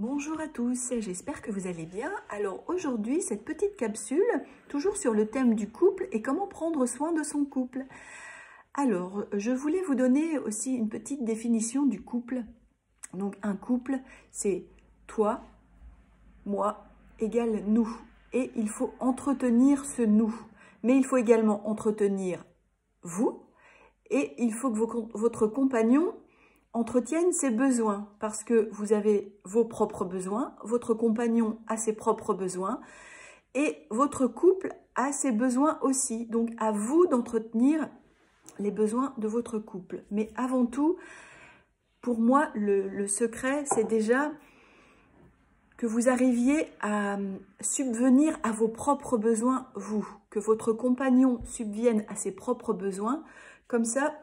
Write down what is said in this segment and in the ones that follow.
Bonjour à tous, j'espère que vous allez bien. Alors aujourd'hui, cette petite capsule, toujours sur le thème du couple et comment prendre soin de son couple. Alors, je voulais vous donner aussi une petite définition du couple. Donc un couple, c'est toi, moi, égale nous. Et il faut entretenir ce nous. Mais il faut également entretenir vous. Et il faut que votre compagnon entretienne ses besoins, parce que vous avez vos propres besoins, votre compagnon a ses propres besoins, et votre couple a ses besoins aussi. Donc, à vous d'entretenir les besoins de votre couple. Mais avant tout, pour moi, le secret, c'est déjà que vous arriviez à subvenir à vos propres besoins, vous. Que votre compagnon subvienne à ses propres besoins. Comme ça,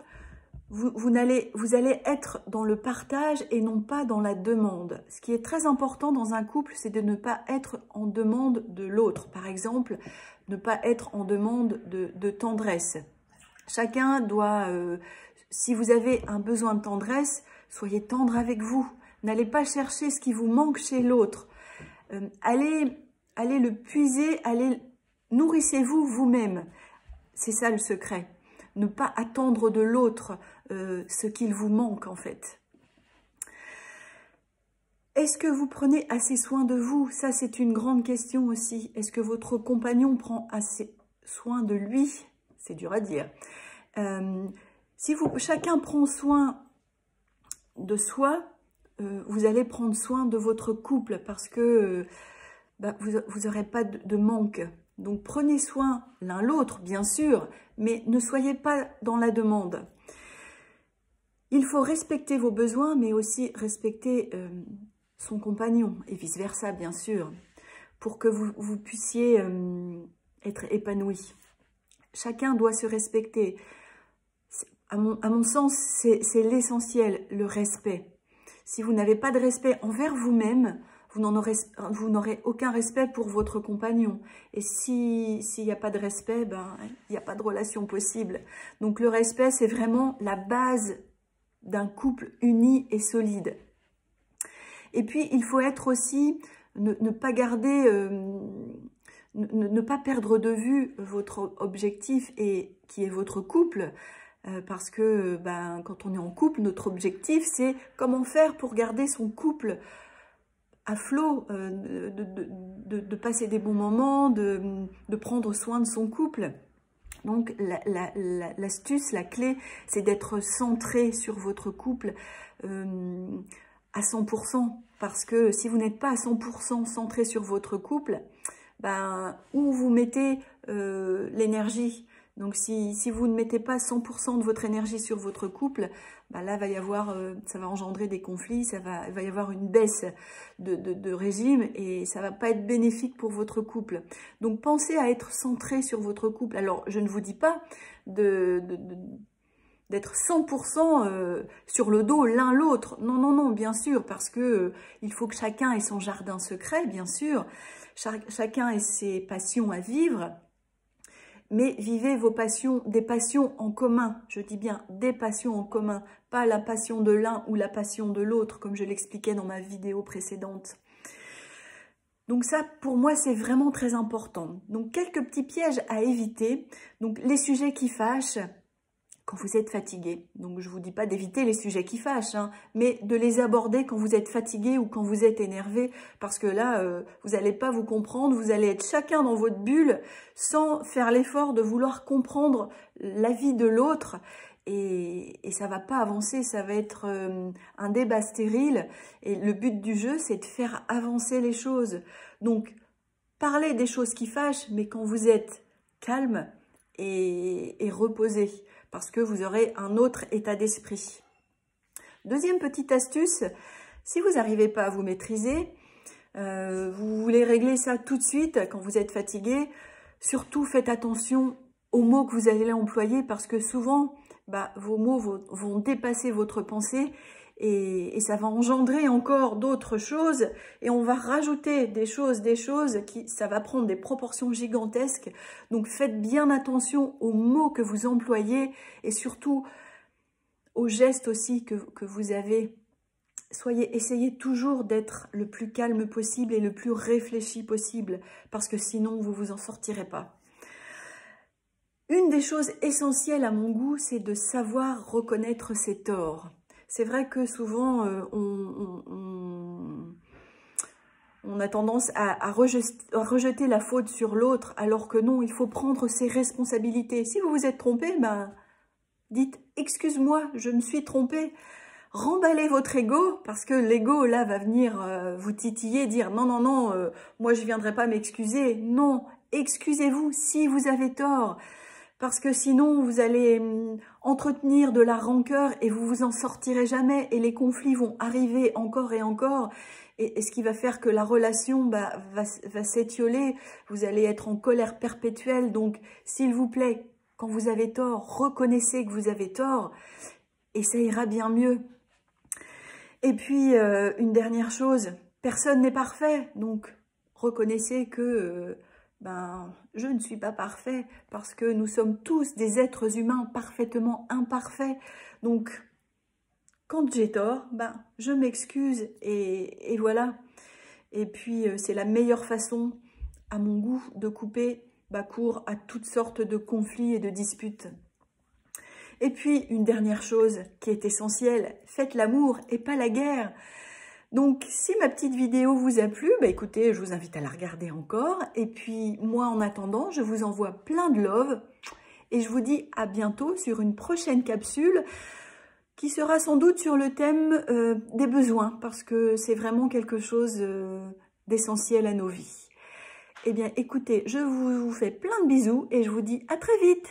vous allez être dans le partage et non pas dans la demande. Ce qui est très important dans un couple, c'est de ne pas être en demande de l'autre. Par exemple, ne pas être en demande de tendresse. Chacun doit, si vous avez un besoin de tendresse, soyez tendre avec vous. N'allez pas chercher ce qui vous manque chez l'autre. Allez le puiser, nourrissez-vous vous-même. C'est ça le secret. Ne pas attendre de l'autre ce qu'il vous manque en fait. Est-ce que vous prenez assez soin de vous? Ça, c'est une grande question aussi. Est-ce que votre compagnon prend assez soin de lui? C'est dur à dire. Si chacun prend soin de soi, vous allez prendre soin de votre couple parce que vous n'aurez pas de manque. Donc, prenez soin l'un l'autre, bien sûr, mais ne soyez pas dans la demande. Il faut respecter vos besoins, mais aussi respecter son compagnon, et vice-versa, bien sûr, pour que vous puissiez être épanoui. Chacun doit se respecter. À mon sens, c'est l'essentiel, le respect. Si vous n'avez pas de respect envers vous-même, vous n'aurez aucun respect pour votre compagnon. Et s'il n'y a pas de respect, il n'y a pas de relation possible. Donc le respect, c'est vraiment la base d'un couple uni et solide. Et puis, il faut être aussi, ne pas garder, ne pas perdre de vue votre objectif qui est votre couple. Parce que quand on est en couple, notre objectif, c'est comment faire pour garder son couple à flot, de passer des bons moments, de prendre soin de son couple. Donc, l'astuce, la clé, c'est d'être centré sur votre couple à 100%. Parce que si vous n'êtes pas à 100% centré sur votre couple, où vous mettez l'énergie? Donc, si vous ne mettez pas 100% de votre énergie sur votre couple, là, ça va engendrer des conflits, il va y avoir une baisse de régime et ça va pas être bénéfique pour votre couple. Donc, pensez à être centré sur votre couple. Alors, je ne vous dis pas d'être 100% sur le dos l'un l'autre. Non, non, non, bien sûr, parce que il faut que chacun ait son jardin secret, bien sûr. Chacun ait ses passions à vivre. Mais vivez des passions en commun. Je dis bien des passions en commun, pas la passion de l'un ou la passion de l'autre, comme je l'expliquais dans ma vidéo précédente. Donc ça, pour moi, c'est vraiment très important. Donc, quelques petits pièges à éviter. Donc, les sujets qui fâchent quand vous êtes fatigué. Donc, je ne vous dis pas d'éviter les sujets qui fâchent, mais de les aborder quand vous êtes fatigué ou quand vous êtes énervé, parce que là, vous n'allez pas vous comprendre, vous allez être chacun dans votre bulle sans faire l'effort de vouloir comprendre la vie de l'autre et ça ne va pas avancer, ça va être un débat stérile et le but du jeu, c'est de faire avancer les choses. Donc, parlez des choses qui fâchent, mais quand vous êtes calme et reposé, parce que vous aurez un autre état d'esprit. Deuxième petite astuce, si vous n'arrivez pas à vous maîtriser, vous voulez régler ça tout de suite quand vous êtes fatigué, surtout faites attention aux mots que vous allez employer parce que souvent, vos mots vont dépasser votre pensée et ça va engendrer encore d'autres choses et on va rajouter des choses ça va prendre des proportions gigantesques. Donc faites bien attention aux mots que vous employez et surtout aux gestes aussi que vous avez essayez toujours d'être le plus calme possible et le plus réfléchi possible, parce que sinon, vous vous en sortirez pas. Une des choses essentielles à mon goût, c'est de savoir reconnaître ses torts. C'est vrai que souvent, on a tendance à rejeter la faute sur l'autre, alors que non, il faut prendre ses responsabilités. Si vous vous êtes trompé, ben, dites « excuse-moi, je me suis trompé ». Remballez votre ego, parce que l'ego, là, va venir vous titiller, dire « non, non, non, moi, je ne viendrai pas m'excuser ». Non, excusez-vous si vous avez tort. Parce que sinon, vous allez entretenir de la rancœur et vous vous en sortirez jamais. Et les conflits vont arriver encore et encore. Et ce qui va faire que la relation va s'étioler. Vous allez être en colère perpétuelle. Donc, s'il vous plaît, quand vous avez tort, reconnaissez que vous avez tort. Et ça ira bien mieux. Et puis, une dernière chose, personne n'est parfait. Donc, reconnaissez que... je ne suis pas parfait parce que nous sommes tous des êtres humains parfaitement imparfaits. Donc, quand j'ai tort, je m'excuse et voilà. Et puis, c'est la meilleure façon, à mon goût, de couper court à toutes sortes de conflits et de disputes. Et puis, une dernière chose qui est essentielle, faites l'amour et pas la guerre. Donc, si ma petite vidéo vous a plu, écoutez, je vous invite à la regarder encore. Et puis, moi, en attendant, je vous envoie plein de love. Et je vous dis à bientôt sur une prochaine capsule qui sera sans doute sur le thème des besoins, parce que c'est vraiment quelque chose d'essentiel à nos vies. Eh bien, écoutez, je vous fais plein de bisous et je vous dis à très vite.